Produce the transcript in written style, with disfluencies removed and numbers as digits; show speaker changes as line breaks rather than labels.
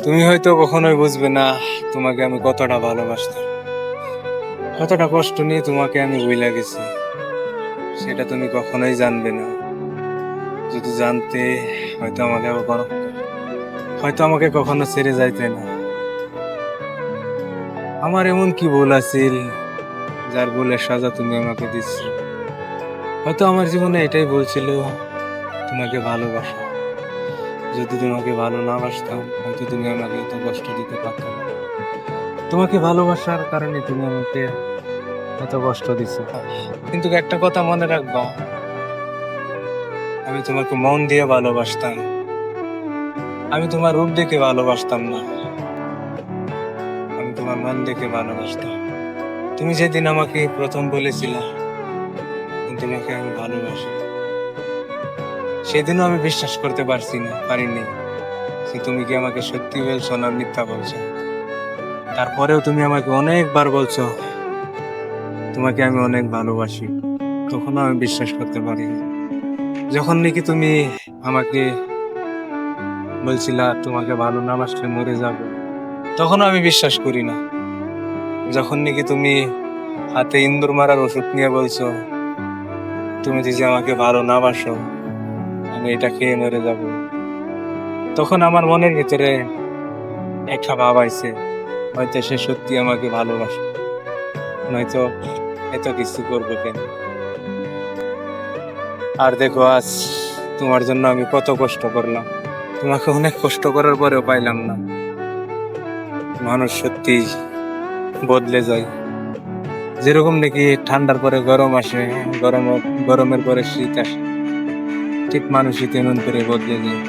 তুমি হয়তো কখনোই বুঝবে না তোমাকে আমি কতটা ভালোবাসতাম, কতটা কষ্ট নিয়ে তোমাকে আমি ভুইলা গেছি। সেটা তুমি কখনোই জানবে না। যদি জানতে, হয়তো আমাকে কখনো ছেড়ে যাইতে না। আমার এমন কি ভুল আছিল যার ভুলের সাজা তুমি আমাকে দিচ্ছ? হয়তো আমার জীবনে এটাই ভুল ছিল, তোমাকে ভালোবাসা। যদি তোমাকে ভালো না বাসতাম, হয়তো তুমি আমাকে এত কষ্ট দিতে পারতো না। তোমাকে ভালোবাসার কারণে তুমি আমাকে এত কষ্ট দিছো। কিন্তু একটা কথা মনে রাখবা, আমি তোমাকে মন দিয়ে ভালোবাসতাম। আমি তোমার রূপ দেখে ভালোবাসতাম না, আমি তোমার মন দেখে ভালোবাসতাম। তুমি যেদিন আমাকে প্রথম বলেছিলে তোমাকে আমি ভালোবাসি, সেদিনও আমি বিশ্বাস করতে পারিনি যে তুমি কি আমাকে সত্যি বলছো না মিথ্যা বলছো। তারপরেও তুমি আমাকে অনেকবার বলছো তোমাকে আমি অনেক ভালোবাসি, তখনও আমি বিশ্বাস করতে পারিনি। যখন নাকি তুমি আমাকে বলছিলা তোমাকে ভালো না বাসলে মরে যাব, তখনও আমি বিশ্বাস করি না। যখন নাকি তুমি হাতে ইন্দুর মারার ওষুধ নিয়ে বলছো তুমি যদি আমাকে ভালো না বাসো আমি এটা খেয়ে মরে যাব, তখন আমার মনের ভিতরে একটা ভাব আইছে, হয়তো সে সত্যি আমাকে ভালোবাসে, নয়তো এত কিছু করবে কেন। আর দেখো আজ তোমার জন্য আমি কত কষ্ট করলাম, তোমাকে অনেক কষ্ট করার পরেও পাইলাম না। মানুষ সত্যি বদলে যায়, যেরকম নাকি ঠান্ডার পরে গরম আসে, গরম গরমের পরে শীত আসে, ঠিক মানুষই তেমন করে বদলে যায়।